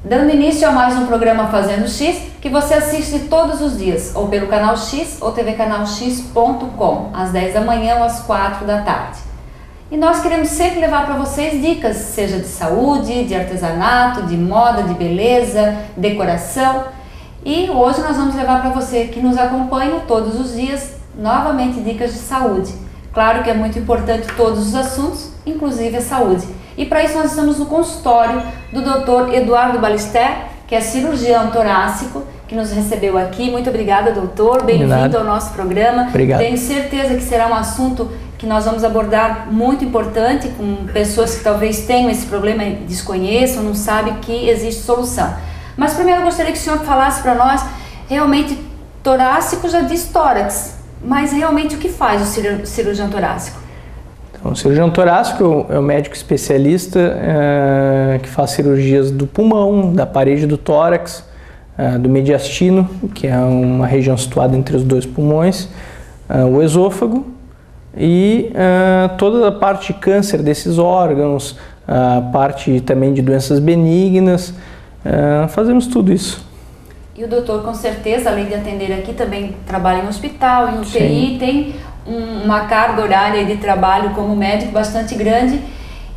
Dando início a mais um programa Fazendo X, que você assiste todos os dias, ou pelo Canal X ou tvcanalx.com, às 10 da manhã ou às 4 da tarde. E nós queremos sempre levar para vocês dicas, seja de saúde, de artesanato, de moda, de beleza, decoração. E hoje nós vamos levar para você que nos acompanha todos os dias, novamente dicas de saúde. Claro que é muito importante todos os assuntos, inclusive a saúde. E para isso nós estamos no consultório do Dr. Eduardo Balister, que é cirurgião torácico, que nos recebeu aqui. Muito obrigada, doutor. Bem-vindo ao nosso programa. Obrigado. Tenho certeza que será um assunto que nós vamos abordar muito importante com pessoas que talvez tenham esse problema e desconheçam, não sabem que existe solução. Mas primeiro eu gostaria que o senhor falasse para nós, realmente, torácico já diz tórax, mas realmente o que faz o cirurgião torácico? Então, o cirurgião torácico é o médico especialista que faz cirurgias do pulmão, da parede do tórax, do mediastino, que é uma região situada entre os dois pulmões, o esôfago e toda a parte de câncer desses órgãos, a parte também de doenças benignas, fazemos tudo isso. E o doutor, com certeza, além de atender aqui, também trabalha em hospital, em UTI, sim, tem uma carga horária de trabalho como médico bastante grande.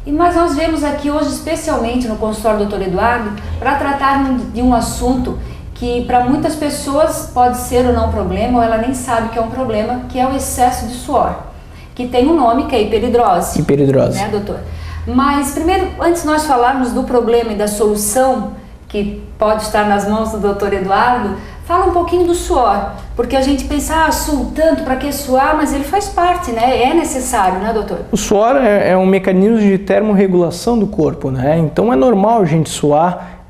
Mas nós vemos aqui hoje, especialmente no consultório do Dr. Eduardo, para tratar de um assunto que para muitas pessoas pode ser ou não um problema, ou ela nem sabe que é um problema, que é o excesso de suor, que tem um nome que é hiperidrose. Hiperidrose. Né, doutor? Mas primeiro, antes de nós falarmos do problema e da solução, que pode estar nas mãos do Dr. Eduardo, fala um pouquinho do suor, porque a gente pensa, suo tanto, para que suar? Mas ele faz parte, né? É necessário, né, doutor? O suor é um mecanismo de termorregulação do corpo, né? Então é normal a gente suar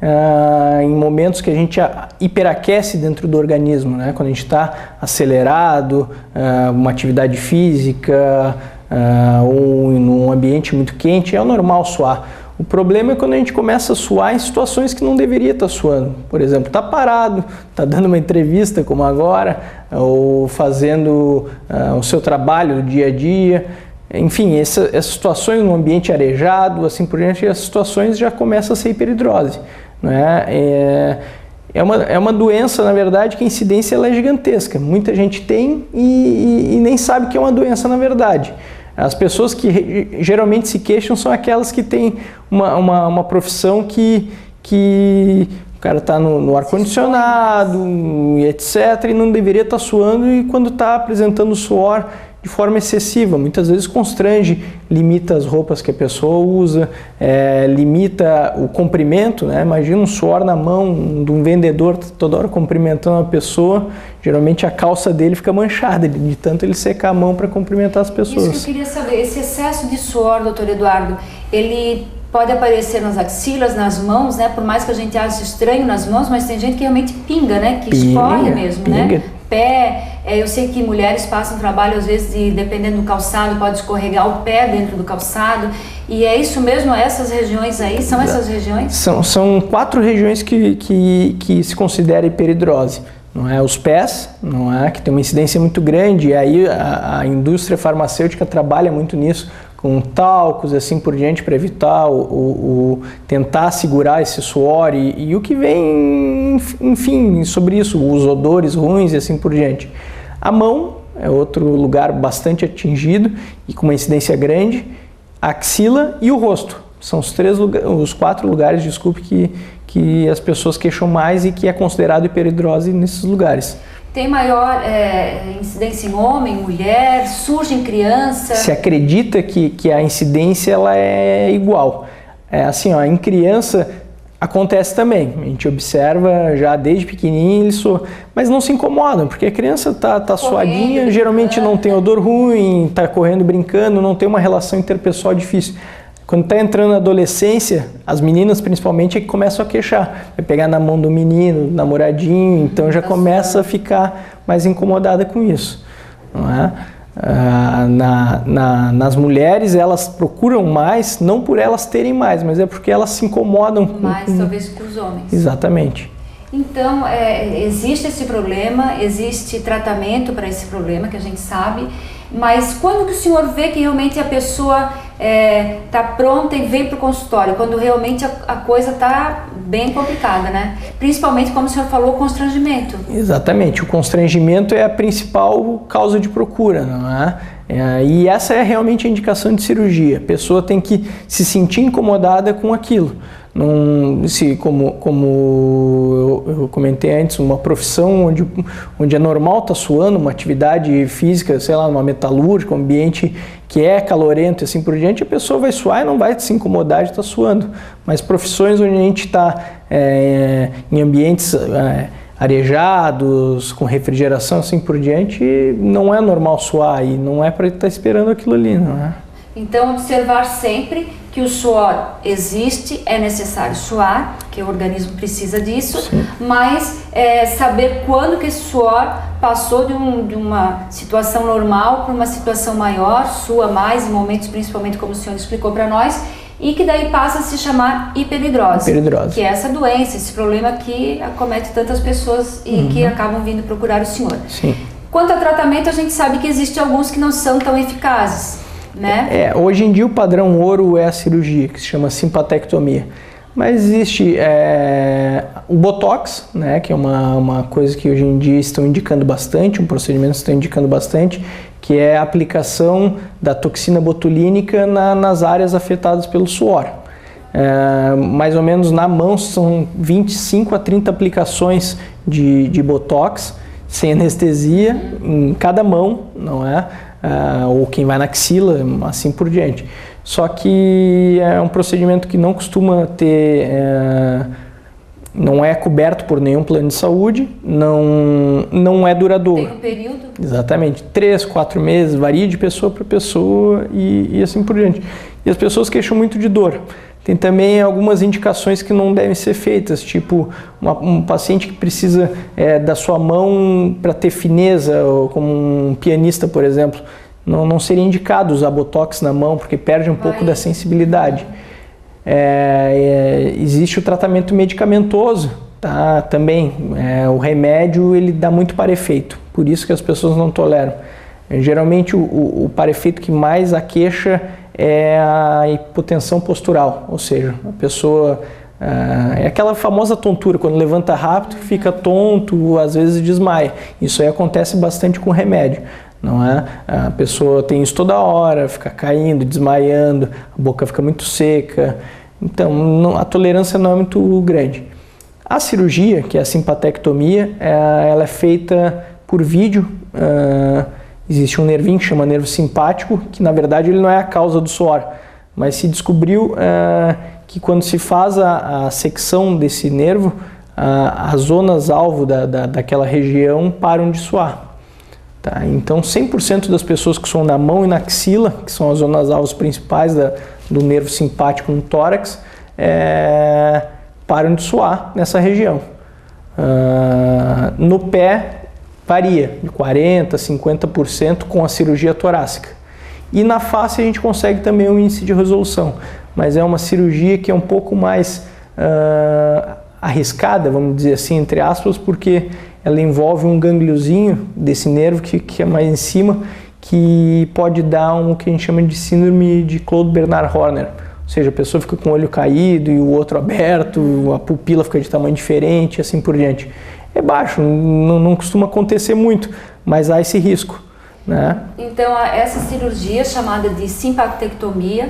em momentos que a gente hiperaquece dentro do organismo, né? Quando a gente está acelerado, uma atividade física ou num ambiente muito quente, é normal suar. O problema é quando a gente começa a suar em situações que não deveria estar suando. Por exemplo, está parado, está dando uma entrevista como agora, ou fazendo o seu trabalho do dia a dia. Enfim, essas situações no ambiente arejado, assim por diante, as situações já começam a ser hiperidrose. Né? É uma doença, na verdade, que a incidência ela é gigantesca. Muita gente tem e nem sabe que é uma doença, na verdade. As pessoas que geralmente se queixam são aquelas que têm uma profissão que o cara está no ar-condicionado, etc., e não deveria estar suando, e quando está apresentando suor de forma excessiva, muitas vezes constrange, limita as roupas que a pessoa usa, limita o comprimento, né? Imagina um suor na mão de um vendedor toda hora cumprimentando uma pessoa, geralmente a calça dele fica manchada, de tanto ele secar a mão para cumprimentar as pessoas. Isso que eu queria saber, esse excesso de suor, doutor Eduardo, ele pode aparecer nas axilas, nas mãos, né? Por mais que a gente ache estranho nas mãos, mas tem gente que realmente pinga, né? Que escorre mesmo, né? Pé, eu sei que mulheres passam trabalho às vezes dependendo do calçado, pode escorregar o pé dentro do calçado, e é isso mesmo, essas regiões aí, são essas regiões? São 4 regiões que se considera hiperidrose. Não é? Os pés, não é? Que tem uma incidência muito grande, e aí a indústria farmacêutica trabalha muito nisso, com talcos, assim por diante, para evitar tentar segurar esse suor e o que vem, enfim, sobre isso, os odores ruins e assim por diante. A mão é outro lugar bastante atingido e com uma incidência grande, a axila e o rosto. São os 4 lugares, desculpe, que as pessoas queixam mais e que é considerado hiperidrose nesses lugares. Tem maior incidência em homem, mulher, surge em criança? Se acredita que a incidência ela é igual. Assim, ó, em criança acontece também. A gente observa já desde pequenininho, mas não se incomodam, porque a criança tá suadinha, geralmente não tem odor ruim, está correndo, brincando, não tem uma relação interpessoal difícil. Quando está entrando na adolescência, as meninas principalmente é que começam a queixar. Vai pegar na mão do menino, do namoradinho, então já começa a ficar mais incomodada com isso. Não é? Nas mulheres, elas procuram mais, não por elas terem mais, mas é porque elas se incomodam mais, talvez, com os homens. Exatamente. Então, existe esse problema, existe tratamento para esse problema, que a gente sabe, mas quando que o senhor vê que realmente a pessoa está pronta e vem para o consultório? Quando realmente a coisa está bem complicada, né? Principalmente, como o senhor falou, o constrangimento. Exatamente, o constrangimento é a principal causa de procura, não é? E essa é realmente a indicação de cirurgia. A pessoa tem que se sentir incomodada com aquilo. Não, como eu comentei antes, uma profissão onde é normal estar suando, uma atividade física, sei lá, uma metalúrgica, um ambiente que é calorento e assim por diante, a pessoa vai suar e não vai se incomodar de estar suando. Mas profissões onde a gente está em ambientes arejados, com refrigeração assim por diante, não é normal suar e não é para estar esperando aquilo ali, não é? Então, observar sempre que o suor existe, é necessário suar, que o organismo precisa disso, sim, mas saber quando que esse suor passou de uma situação normal para uma situação maior, sua mais em momentos, principalmente como o senhor explicou para nós, e que daí passa a se chamar hiperidrose, que é essa doença, esse problema que acomete tantas pessoas e que acabam vindo procurar o senhor. Sim. Quanto ao tratamento, a gente sabe que existem alguns que não são tão eficazes, né? Hoje em dia o padrão ouro é a cirurgia, que se chama simpatectomia. Mas existe o Botox, né, que é uma coisa que hoje em dia estão indicando bastante, um procedimento que estão indicando bastante, que é a aplicação da toxina botulínica nas áreas afetadas pelo suor. Mais ou menos na mão são 25 a 30 aplicações de Botox, sem anestesia, em cada mão, não é? Ou quem vai na axila, assim por diante. Só que é um procedimento que não costuma ter, não é coberto por nenhum plano de saúde, não é duradouro. Tem um período? Exatamente, 3, 4 meses, varia de pessoa para pessoa e assim por diante. E as pessoas queixam muito de dor. Tem também algumas indicações que não devem ser feitas, tipo um paciente que precisa da sua mão para ter fineza, ou como um pianista, por exemplo, não seria indicado usar Botox na mão, porque perde um pouco da sensibilidade. Existe o tratamento medicamentoso, tá? Também o remédio ele dá muito parefeito, por isso que as pessoas não toleram. Geralmente o parefeito que mais aqueixa é a hipotensão postural, ou seja, a pessoa é aquela famosa tontura, quando levanta rápido fica tonto, às vezes desmaia. Isso aí acontece bastante com remédio, não é? A pessoa tem isso toda hora, fica caindo, desmaiando, a boca fica muito seca, então a tolerância não é muito grande. A cirurgia, que é a simpatectomia, ela é feita por vídeo. Existe um nervinho que chama nervo simpático, que na verdade ele não é a causa do suor, mas se descobriu que quando se faz a secção desse nervo, as zonas-alvo daquela região param de suar. Tá? Então 100% das pessoas que suam na mão e na axila, que são as zonas-alvos principais do nervo simpático no tórax, param de suar nessa região. No pé, varia de 40% a 50% com a cirurgia torácica. E na face a gente consegue também um índice de resolução, mas é uma cirurgia que é um pouco mais arriscada, vamos dizer assim, entre aspas, porque ela envolve um gangliozinho desse nervo que é mais em cima, que pode dar o que a gente chama de síndrome de Claude Bernard Horner. Ou seja, a pessoa fica com o olho caído e o outro aberto, a pupila fica de tamanho diferente e assim por diante. É baixo, não costuma acontecer muito, mas há esse risco, né? Então, essa cirurgia chamada de simpatectomia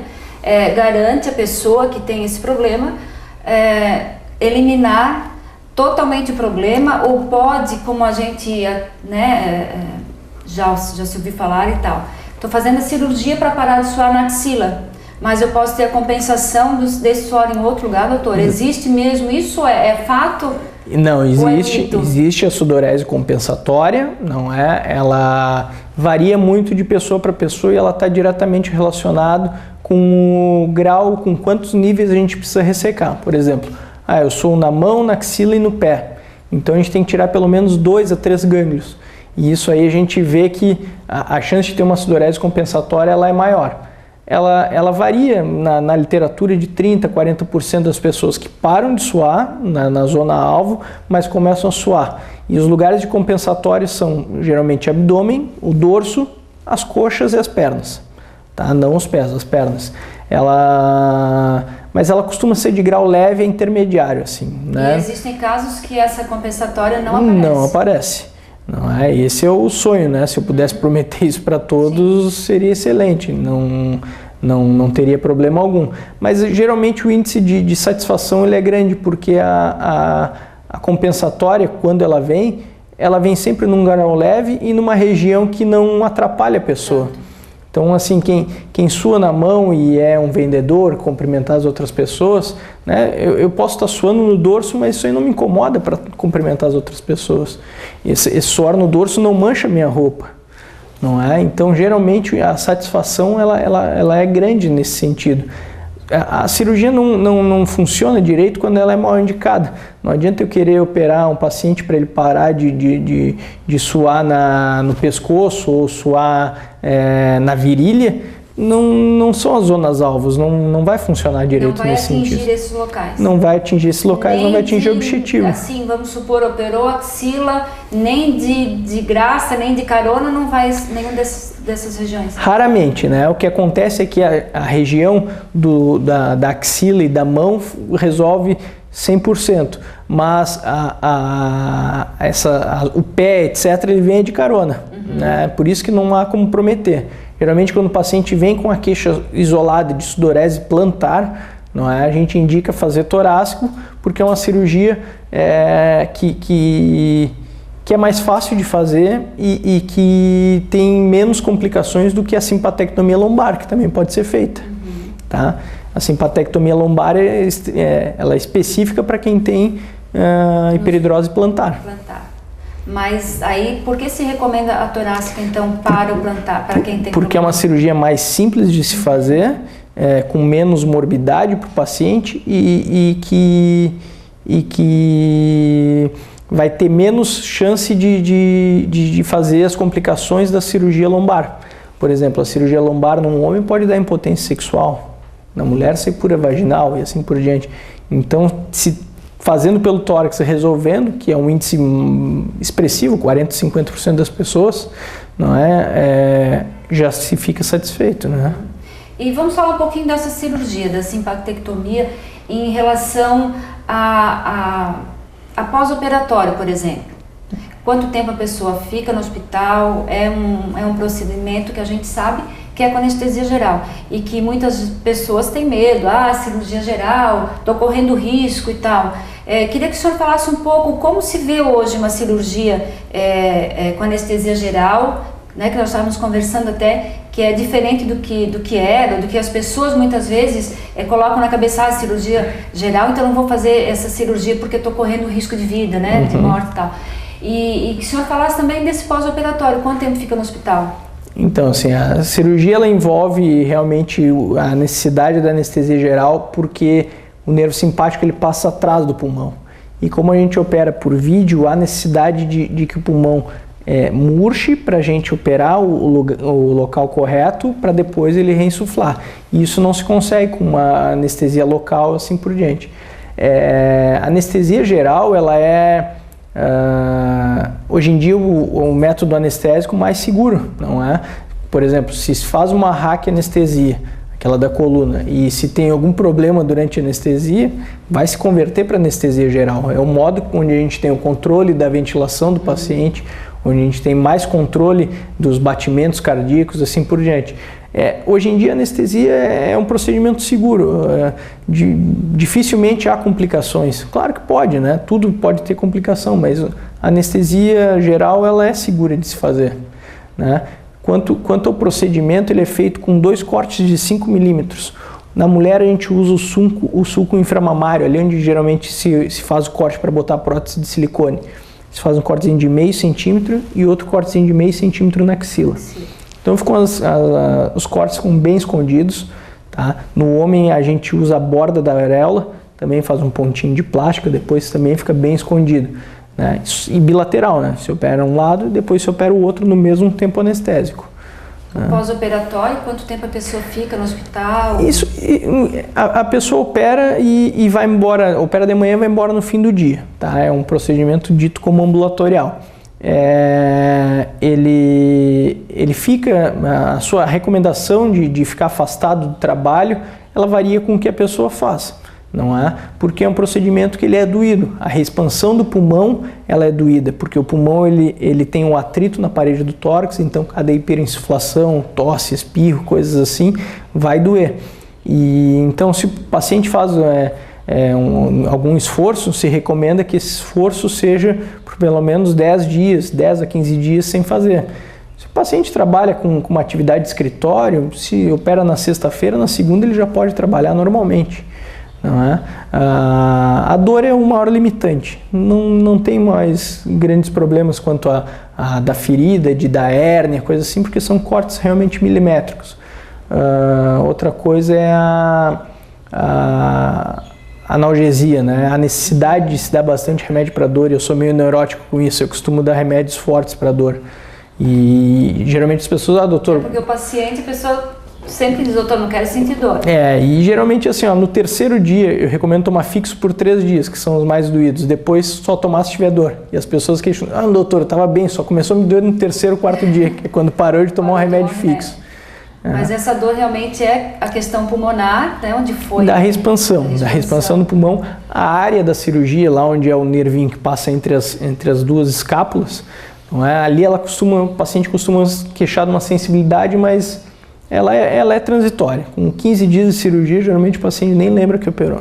garante a pessoa que tem esse problema eliminar totalmente o problema, ou pode, como a gente já se ouviu falar e tal, estou fazendo a cirurgia para parar de suar na axila, mas eu posso ter a compensação desse suor em outro lugar, doutor? Existe mesmo isso? É fato? Não, existe a sudorese compensatória, não é? Ela varia muito de pessoa para pessoa e ela está diretamente relacionada com o grau, com quantos níveis a gente precisa ressecar. Por exemplo, eu sou na mão, na axila e no pé, então a gente tem que tirar pelo menos 2 a 3 gânglios. E isso aí a gente vê que a chance de ter uma sudorese compensatória ela é maior. ela varia na literatura de 30%, 40% das pessoas que param de suar na zona alvo, mas começam a suar. E os lugares de compensatório são geralmente abdômen, o dorso, as coxas e as pernas. Tá? Não os pés, as pernas. Mas ela costuma ser de grau leve a intermediário, assim, né? E existem casos que essa compensatória não aparece? Não aparece. Não é? Esse é o sonho, né? Se eu pudesse prometer isso para todos, sim, seria excelente. Não teria problema algum. Mas geralmente o índice de satisfação ele é grande, porque a compensatória, quando ela vem sempre num grau leve e numa região que não atrapalha a pessoa. Então, assim, quem sua na mão e é um vendedor, cumprimentar as outras pessoas, né? Eu posso estar suando no dorso, mas isso aí não me incomoda para cumprimentar as outras pessoas. Esse suor no dorso não mancha a minha roupa, não é? Então, geralmente, a satisfação ela é grande nesse sentido. A cirurgia não funciona direito quando ela é mal indicada. Não adianta eu querer operar um paciente para ele parar de suar no pescoço ou suar na virilha. Não são as zonas alvos, não vai funcionar direito nesse sentido. Não vai atingir esses locais. Não vai atingir esses locais, não vai atingir o objetivo. Assim, vamos supor, operou axila, nem de graça, nem de carona, não vai nenhum dessas regiões. Raramente, né? O que acontece é que a região da axila e da mão resolve 100%, mas o pé, etc., ele vem de carona, né? Por isso que não há como prometer. Geralmente, quando o paciente vem com a queixa isolada de sudorese plantar, não é? A gente indica fazer torácico, porque é uma cirurgia que é mais fácil de fazer e que tem menos complicações do que a simpatectomia lombar, que também pode ser feita. Tá? A simpatectomia lombar ela é específica para quem tem hiperidrose plantar. Mas aí, por que se recomenda a torácica, então, para o plantar, para quem tem Porque é uma cirurgia mais simples de se fazer, com menos morbidade para o paciente e que vai ter menos chance de fazer as complicações da cirurgia lombar. Por exemplo, a cirurgia lombar num homem pode dar impotência sexual, na mulher secura vaginal e assim por diante. Então, fazendo pelo tórax, resolvendo, que é um índice expressivo, 40%, 50% das pessoas, não já se fica satisfeito, né? E vamos falar um pouquinho dessa cirurgia, da simpatectomia, em relação a pós-operatório, por exemplo. Quanto tempo a pessoa fica no hospital? É um procedimento que a gente sabe que é com anestesia geral e que muitas pessoas têm medo, cirurgia geral, estou correndo risco e tal. Queria que o senhor falasse um pouco como se vê hoje uma cirurgia com anestesia geral, né, que nós estávamos conversando até, que é diferente do que era, do que as pessoas muitas vezes colocam na cabeça, cirurgia geral, então não vou fazer essa cirurgia porque estou correndo risco de vida, né, de morte e tal. E que o senhor falasse também desse pós-operatório, quanto tempo fica no hospital? Então, assim, a cirurgia ela envolve realmente a necessidade da anestesia geral porque o nervo simpático ele passa atrás do pulmão. E como a gente opera por vídeo, há necessidade de que o pulmão murche para a gente operar o local correto para depois ele reinsuflar. E isso não se consegue com uma anestesia local assim por diante. A anestesia geral ela hoje em dia o método anestésico mais seguro, não é? Por exemplo, se faz uma raquianestesia, aquela da coluna, e se tem algum problema durante a anestesia, vai se converter para anestesia geral. É o modo onde a gente tem o controle da ventilação do paciente, onde a gente tem mais controle dos batimentos cardíacos, assim por diante. Hoje em dia a anestesia é um procedimento seguro, dificilmente há complicações. Claro que pode, né? Tudo pode ter complicação, mas a anestesia geral ela é segura de se fazer, né? Quanto ao procedimento, ele é feito com 2 cortes de 5 milímetros. Na mulher a gente usa o sulco inframamário, ali onde geralmente se faz o corte para botar prótese de silicone. Se faz um cortezinho de meio centímetro e outro cortezinho de meio centímetro na axila. Então ficam os cortes bem escondidos. Tá? No homem a gente usa a borda da areola, também faz um pontinho de plástico, depois também fica bem escondido. Né? E bilateral, né? Se opera um lado e depois se opera o outro no mesmo tempo anestésico. Pós-operatório, quanto tempo a pessoa fica no hospital? Isso, a pessoa opera e vai embora, opera de manhã e vai embora no fim do dia, tá? É um procedimento dito como ambulatorial. Ele fica, a sua recomendação de ficar afastado do trabalho, ela varia com o que a pessoa faz. Não é? Porque é um procedimento que ele é doído. A reexpansão do pulmão, ela é doída, porque o pulmão ele tem um atrito na parede do tórax, então cada hiperinsuflação, tosse, espirro, coisas assim, vai doer. E então se o paciente faz algum esforço, se recomenda que esse esforço seja por pelo menos 10 dias, 10 a 15 dias sem fazer. Se o paciente trabalha com uma atividade de escritório, se opera na sexta-feira, na segunda ele já pode trabalhar normalmente. Não é? A dor é o maior limitante, não tem mais grandes problemas quanto a da ferida, da hérnia, coisa assim, porque são cortes realmente milimétricos. Outra coisa é a analgesia, né? A necessidade de se dar bastante remédio para dor. Eu sou meio neurótico com isso, eu costumo dar remédios fortes para dor. E geralmente as pessoas, doutor... Porque o paciente, a pessoa sempre diz, doutor, não quero sentir dor. E geralmente assim, no terceiro dia eu recomendo tomar fixo por 3 dias, que são os mais doídos. Depois só tomar se tiver dor. E as pessoas queixam, doutor, eu estava bem, só começou a me doer no terceiro, quarto dia, que é quando parou de tomar um remédio fixo. Mas essa dor realmente é a questão pulmonar, né? Onde foi? Da reexpansão do pulmão. A área da cirurgia, lá onde é o nervinho que passa entre as duas escápulas, não é? Ali o paciente costuma queixar de uma sensibilidade, mas ela é transitória. Com 15 dias de cirurgia, geralmente o paciente nem lembra que operou.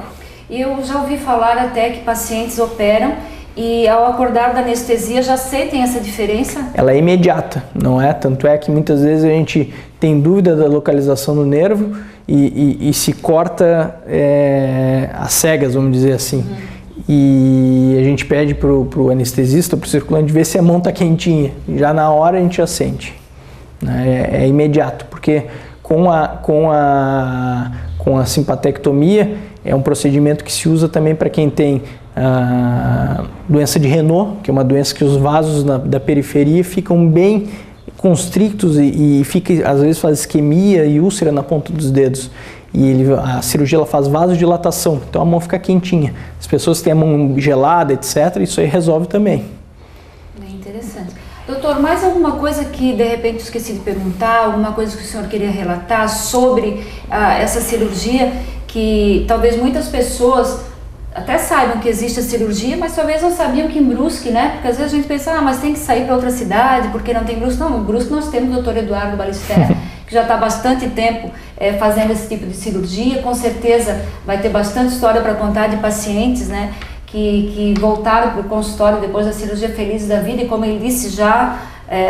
E eu já ouvi falar até que pacientes operam e ao acordar da anestesia já sentem essa diferença? Ela é imediata, não é? Tanto é que muitas vezes a gente tem dúvida da localização do nervo e se corta às cegas, vamos dizer assim. E a gente pede para o anestesista, para o circulante, ver se a mão está quentinha. Já na hora a gente já sente. É imediato, porque com a simpatectomia é um procedimento que se usa também para quem tem doença de Raynaud, que é uma doença que os vasos da periferia ficam bem constrictos e às vezes faz isquemia e úlcera na ponta dos dedos. E a cirurgia ela faz vasodilatação, então a mão fica quentinha. As pessoas que têm a mão gelada, etc., isso aí resolve também. Bem interessante. Doutor, mais alguma coisa que de repente esqueci de perguntar, alguma coisa que o senhor queria relatar sobre essa cirurgia, que talvez muitas pessoas até saibam que existe a cirurgia, mas talvez não sabiam que em Brusque, né? Porque às vezes a gente pensa, mas tem que sair para outra cidade, porque não tem Brusque. Não, em Brusque nós temos o doutor Eduardo Balister, que já está há bastante tempo fazendo esse tipo de cirurgia, com certeza vai ter bastante história para contar de pacientes, né? Que voltaram para o consultório depois da cirurgia felizes da vida e, como ele disse, já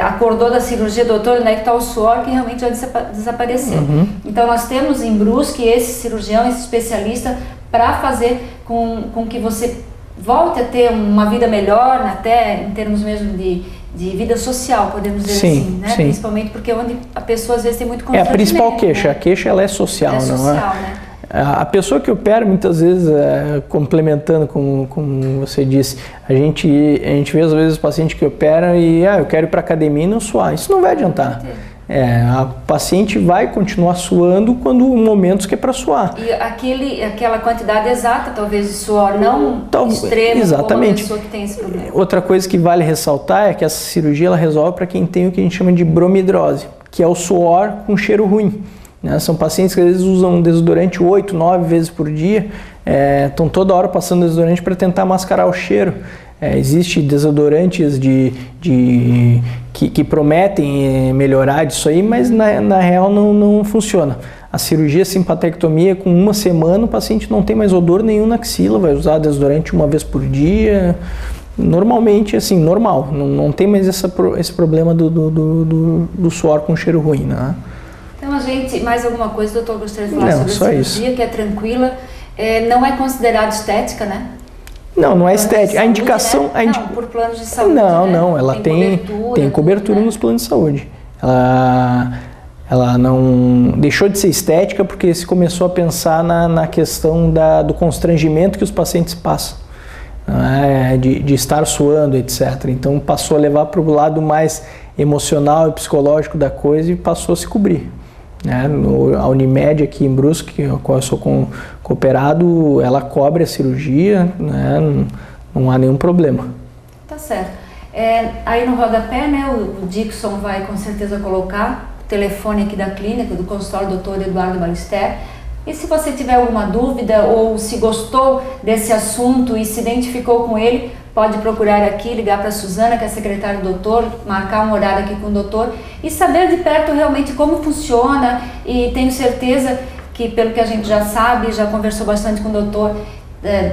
acordou da cirurgia, doutor, onde é que está o suor, que realmente já desapareceu. Então nós temos em Brusque esse cirurgião, esse especialista, para fazer com que você volte a ter uma vida melhor, até em termos mesmo de vida social, podemos dizer assim, né? Principalmente porque onde a pessoa às vezes tem muito constrangimento. É a principal queixa, né? A queixa ela é social, não é? Social, né? A pessoa que opera, muitas vezes, complementando como você disse, a gente vê às vezes o paciente que opera e eu quero ir para a academia e não suar. Isso não vai adiantar. A paciente vai continuar suando quando momentos que é para suar. E aquela quantidade exata, talvez, de suor, não extremo, exatamente. Como uma pessoa que tem esse problema. Outra coisa que vale ressaltar é que essa cirurgia ela resolve para quem tem o que a gente chama de bromidrose, que é o suor com cheiro ruim. São pacientes que às vezes usam desodorante 8, 9 vezes por dia, estão toda hora passando desodorante para tentar mascarar o cheiro. Existem desodorantes que prometem melhorar disso aí, mas na real não funciona. A cirurgia simpatectomia, com 1 semana, o paciente não tem mais odor nenhum na axila, vai usar desodorante 1 vez por dia. Normalmente, assim, normal, não tem mais esse problema do suor com cheiro ruim, né? Então, mais alguma coisa, doutor, gostaria de falar sobre a cirurgia, isso. Que é tranquila, não é considerado estética, né? Não é estética. A indicação... Né? Não, por planos de saúde, Não, ela tem cobertura nos planos de saúde. Ela não deixou de ser estética porque se começou a pensar na questão do constrangimento que os pacientes passam, de estar suando, etc. Então passou a levar para o lado mais emocional e psicológico da coisa e passou a se cobrir. Né? A Unimed aqui em Brusque, com a qual eu sou cooperado, ela cobre a cirurgia, né? Não há nenhum problema. Tá certo. Aí no rodapé, né, o Dixon vai com certeza colocar o telefone aqui da clínica, do consultório Dr. Eduardo Balister. E se você tiver alguma dúvida ou se gostou desse assunto e se identificou com ele, pode procurar aqui, ligar para a Suzana, que é a secretária do doutor, marcar um horário aqui com o doutor e saber de perto realmente como funciona. E tenho certeza que, pelo que a gente já sabe, já conversou bastante com o doutor,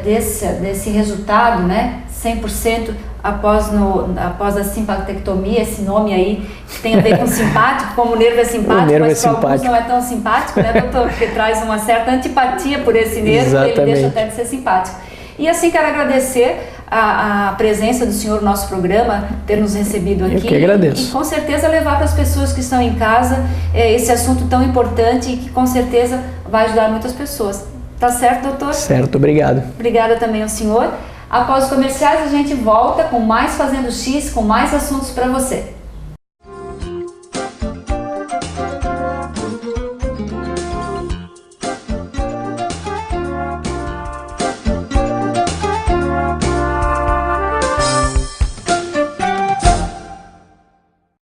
desse resultado, né, 100% após a simpatectomia, esse nome aí que tem a ver com simpático, como o nervo é simpático, mas para alguns não é tão simpático, né, doutor? Porque traz uma certa antipatia por esse nervo. Exatamente. E ele deixa até de ser simpático. E assim, quero agradecer a presença do senhor no nosso programa, ter nos recebido aqui. Eu que agradeço. E com certeza levar para as pessoas que estão em casa esse assunto tão importante e que com certeza vai ajudar muitas pessoas. Tá certo, doutor? Certo, obrigado. Obrigada também ao senhor. Após os comerciais, a gente volta com mais Fazendo X, com mais assuntos para você.